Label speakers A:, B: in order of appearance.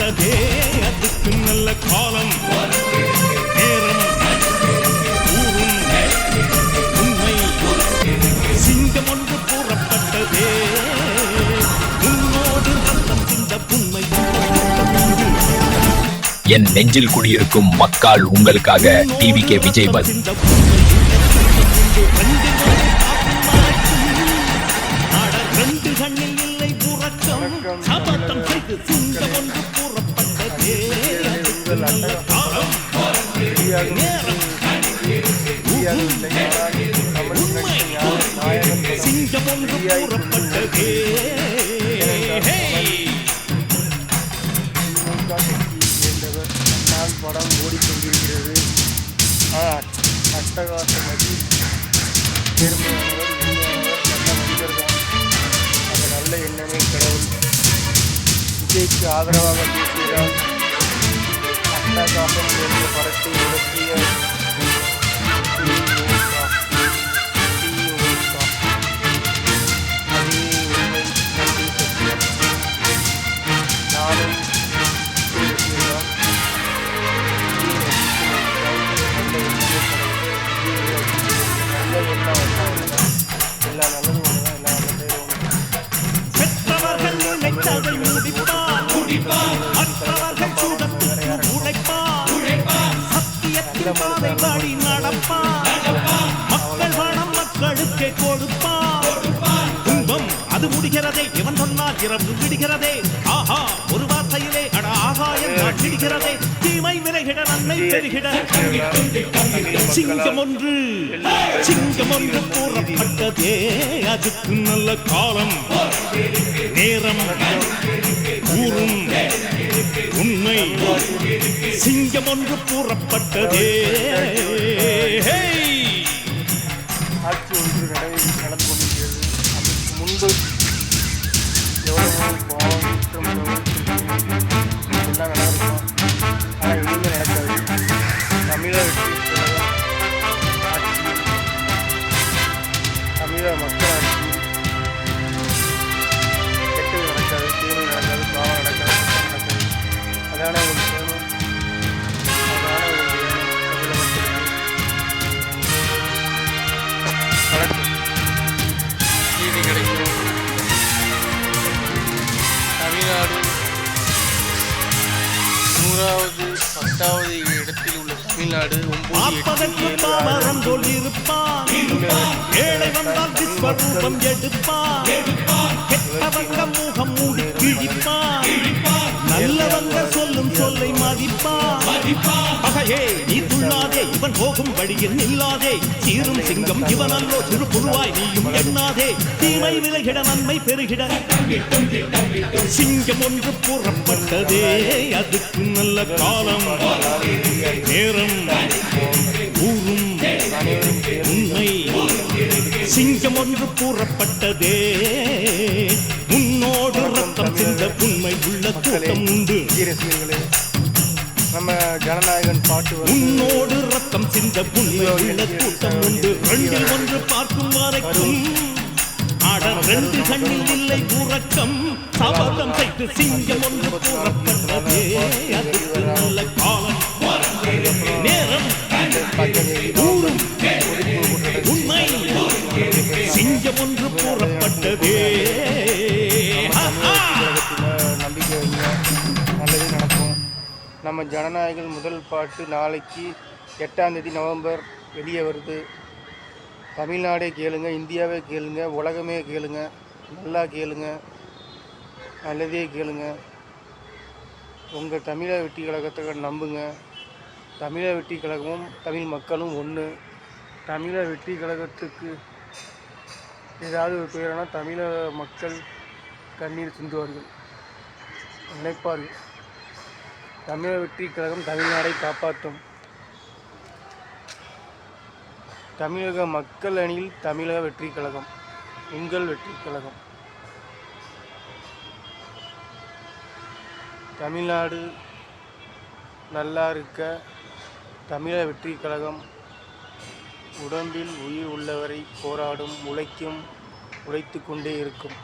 A: கூறப்பட்டதே அதுக்கு நல்ல காலம் நேரம் ஊரும் உண்மை சிங்கம் ஒன்று கூறப்பட்டதே உன்னோடு ரத்தம் சிந்த புண்மை
B: என் நெஞ்சில் குடியிருக்கும் மக்கள் உங்களுக்காக டிவிகே விஜய் பஸ்
A: ரெண்டு கண்ணில் இல்லை புறக்கம் சபதம் செய்து சிங்கம் ஒன்று கூறப்பட்டதே நல்ல காலம் நேரம் உண்மை சிங்கம் ஒன்று கூறப்பட்டதே
C: படம் ஓடிக்கொண்டிருக்கிறது. அட்டகாசமதி பெருமையானவர் நல்ல மனிதர் தான். அந்த நல்ல எண்ணமே கடவுள். விஜய்க்கு ஆதரவாக பேசுகிறார். அட்டகாசம் என்ற படத்தை இயக்கிய நானும்
A: பெற்றவர்கள் நினைத்ததை முடிப்பார் மற்றவர்கள் சூடத்துக்கு உழைப்பார் சத்தியத்தின் பாதை பாடி நடப்பார் மக்கள் பணம் மக்களுக்கே கொடுப்பார் துன்பம் அது முடிகிறதே இவன் சொன்னால் இரவு விடுகிறதே ஆஹா ஒரு வார்த்தையிலே அட ஆகாயம் நாட்டிடுகிறதே தீமை விலகிட நன்மை பெருகிட சிங்கம் ஒன்று கூறப்பட்டதே அதுக்கு நல்ல காலம் நேரம் ஊரும் உண்மை சிங்கம் ஒன்று கூறப்பட்டதே
C: ஆட்சி ஒன்று நடந்து கொண்டிருக்கிறது. அதற்கு முன்பு எவ்வளவு பாவம் குற்றம் எல்லாம் நடக்கும். ஆனால் எதுவுமே நடக்காது. தமிழக வெற்றி கழகம் ஆட்சி, தமிழக மக்கள் ஆட்சி, கெட்டது நடக்காது, தீமை நடக்காது, பாவம் நடக்காது, குற்றம் நடக்காது. அதான ஒரு சேமம், அதான ஒரு தமிழகத்திற்கு நீதி கிடைக்கும். தமிழ்நாடு 100வது 10வது இடத்தில் உள்ள தமிழ்நாடு
A: 9 ஏழை வந்தால் விஸ்வரூபம் எடுப்பான் கெட்டவங்க முகம் மூடி கிழிப்பான் நல்லவங்க சொல்லும் சொல்லை மதிப்பான் பகையே நீ துள்ளாதே இவன் போகும் வழியில் நில்லாதே சீரும் சிங்கம் இவனல்லோ சிறு புழுவாய் நீயும் எண்ணாதே தீமை விலகிட நன்மை பெருகிட சிங்கம் ஒன்று கூறப்பட்டதே அதுக்கு நல்ல காலம் நேரம் ஊரும் உண்மை சிங்கம் ஒன்று கூறப்பட்டதே உன்னோடு ரத்தம் சிந்த உண்மை உள்ள கூட்டம் உண்டு.
C: நம்ம ஜனநாயகன் பாட்டு
A: உன்னோடு ரத்தம் சிந்த உண்மை உள்ள கூட்டம் உண்டு. ரெண்டில் ஒன்று பார்க்கும் வரைக்கும் ஆட ரெண்டு கண்ணில் இல்லை உறக்கம் சபதம் செய்து சிங்கம் ஒன்று கூறப்பட்டதே அதுக்கு நல்ல காலம் நேரம் ஊரும் உண்மை சிங்கம் ஒன்று கூறப்பட்டதே.
C: நம்பிக்கை நல்லதே நடக்கும். நம்ம ஜனநாயகன் முதல் பாட்டு நாளைக்கு 8ஆம் தேதி நவம்பர் வெளியே வருது. தமிழ்நாடே கேளுங்க, இந்தியாவே கேளுங்க, உலகமே கேளுங்க, நல்லா கேளுங்க, நல்லதே கேளுங்க. உங்கள் தமிழக வெற்றி கழகத்தை நம்புங்க. தமிழக வெற்றி கழகமும் தமிழ் மக்களும் ஒன்று. தமிழக வெற்றி கழகத்துக்கு ஏதாவது ஒரு பேரானா தமிழக மக்கள் கண்ணீர் சிந்துவார்கள், நினைப்பார்கள். தமிழக வெற்றி கழகம் தமிழ்நாடை காப்பாற்றும். தமிழக மக்கள் அணியில் தமிழக வெற்றி கழகம், உங்கள் வெற்றி கழகம். தமிழ்நாடு நல்லா இருக்க தமிழக வெற்றி கழகம் உடம்பில் உயிர் உள்ளவரை போராடும், உழைக்கும், உழைத்து கொண்டே இருக்கும்.